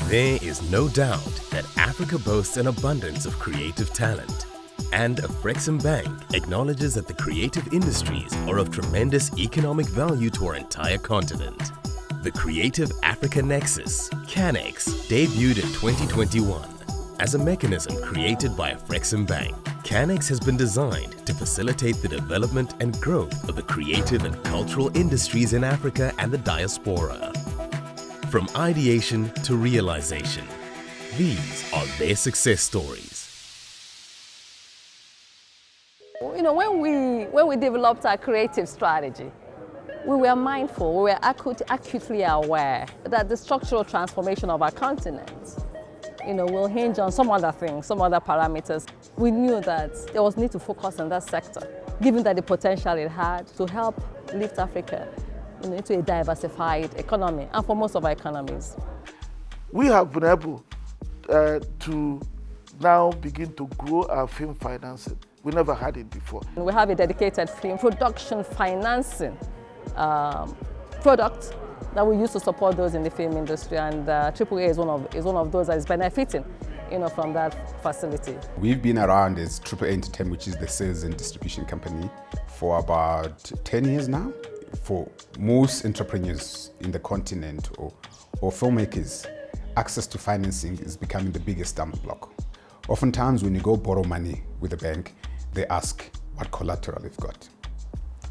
There is no doubt that Africa boasts an abundance of creative talent. And Afrexim Bank acknowledges that the creative industries are of tremendous economic value to our entire continent. The Creative Africa Nexus, CANEX, debuted in 2021. As a mechanism created by Afrexim Bank, CANEX has been designed to facilitate the development and growth of the creative and cultural industries in Africa and the diaspora. From ideation to realization, these are their success stories. You know, when we developed our creative strategy, we were mindful, we were acutely aware that the structural transformation of our continent, will hinge on some other things, some other parameters. We knew that there was need to focus on that sector, given that the potential it had to help lift Africa into a diversified economy, and for most of our economies. We have been able to now begin to grow our film financing. We never had it before. We have a dedicated film production financing product that we use to support those in the film industry, and AAA is one of those that is benefiting from that facility. We've been around as AAA Entertainment, which is the sales and distribution company, for about 10 years now. For most entrepreneurs in the continent or filmmakers, access to financing is becoming the biggest stumbling block. Oftentimes when you go borrow money with a bank, they ask what collateral you've got.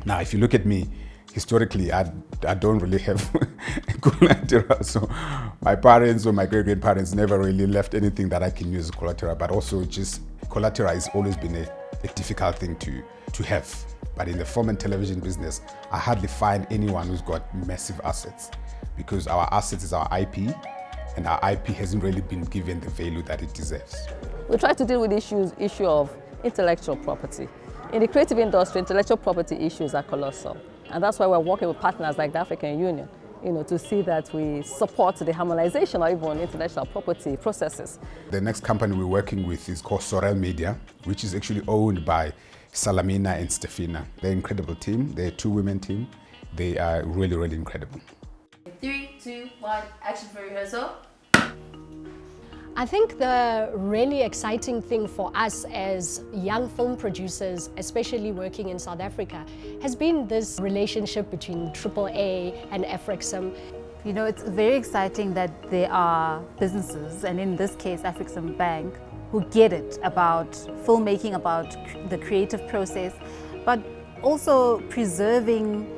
Now, if you look at me, historically, I don't really have collateral. So my parents or my great-grandparents never really left anything that I can use as collateral, but also just collateral has always been a difficult thing to have. But in the film and television business, I hardly find anyone who's got massive assets, because our assets is our IP, and our IP hasn't really been given the value that it deserves. We try to deal with the issue of intellectual property. In the creative industry, intellectual property issues are colossal. And that's why we're working with partners like the African Union, to see that we support the harmonization of even intellectual property processes. The next company we're working with is called Sorel Media, which is actually owned by Salamina and Stefina. They're an incredible team. They're a two-women team. They are really, really incredible. 3, 2, 1, action for rehearsal. I think the really exciting thing for us as young film producers, especially working in South Africa, has been this relationship between AAA and Afrexim. It's very exciting that there are businesses, and in this case, Afrexim Bank, who get it about filmmaking, about the creative process, but also preserving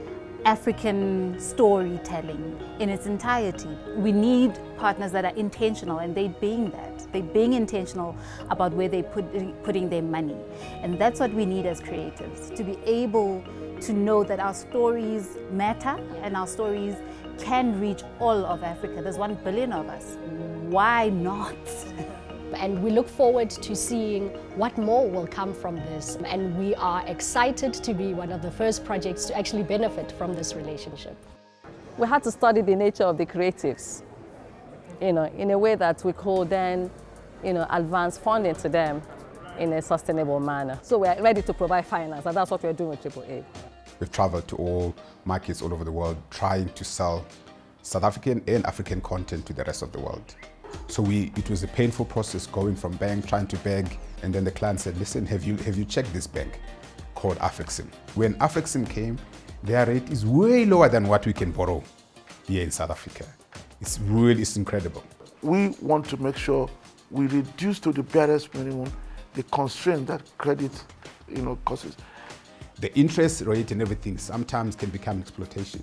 African storytelling in its entirety. We need partners that are intentional, and they're being that. They're being intentional about where they're putting their money. And that's what we need as creatives, to be able to know that our stories matter and our stories can reach all of Africa. There's 1 billion of us. Why not? And we look forward to seeing what more will come from this. And we are excited to be one of the first projects to actually benefit from this relationship. We had to study the nature of the creatives, in a way that we could then, advance funding to them in a sustainable manner. So we're ready to provide finance, and that's what we're doing with AAA. We've traveled to all markets all over the world, trying to sell South African and African content to the rest of the world. So it was a painful process going from bank, trying to beg, and then the client said, listen, have you checked this bank called Afrexim? When Afrexim came, their rate is way lower than what we can borrow here in South Africa. It's incredible. We want to make sure we reduce to the barest minimum the constraint that credit causes. The interest rate and everything sometimes can become exploitation.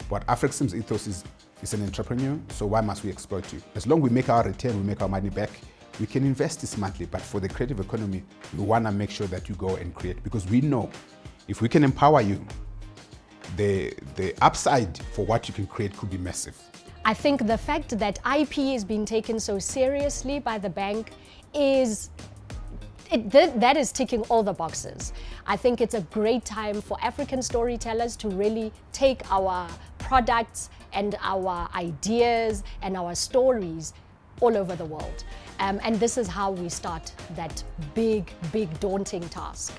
But Afrexim's ethos is an entrepreneur, so why must we exploit you? As long as we make our return, we make our money back, we can invest this monthly. But for the creative economy, we want to make sure that you go and create, because we know if we can empower you, the upside for what you can create could be massive. I think the fact that IP is being taken so seriously by the bank that is ticking all the boxes. I think it's a great time for African storytellers to really take our products and our ideas and our stories all over the world. And this is how we start that big, daunting task.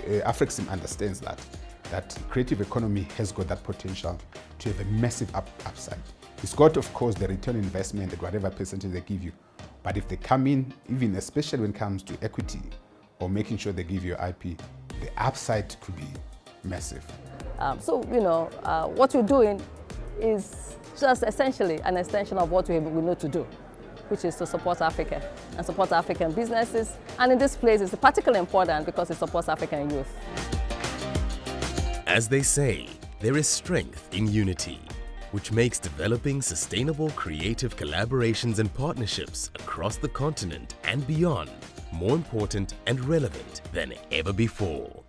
Afrexim understands that creative economy has got that potential to have a massive upside. It's got, of course, the return on investment at whatever percentage they give you. But if they come in, even especially when it comes to equity or making sure they give you IP, the upside could be massive. What we're doing is just essentially an extension of what we know to do, which is to support Africa and support African businesses. And in this place, it's particularly important because it supports African youth. As they say, there is strength in unity, which makes developing sustainable creative collaborations and partnerships across the continent and beyond more important and relevant than ever before.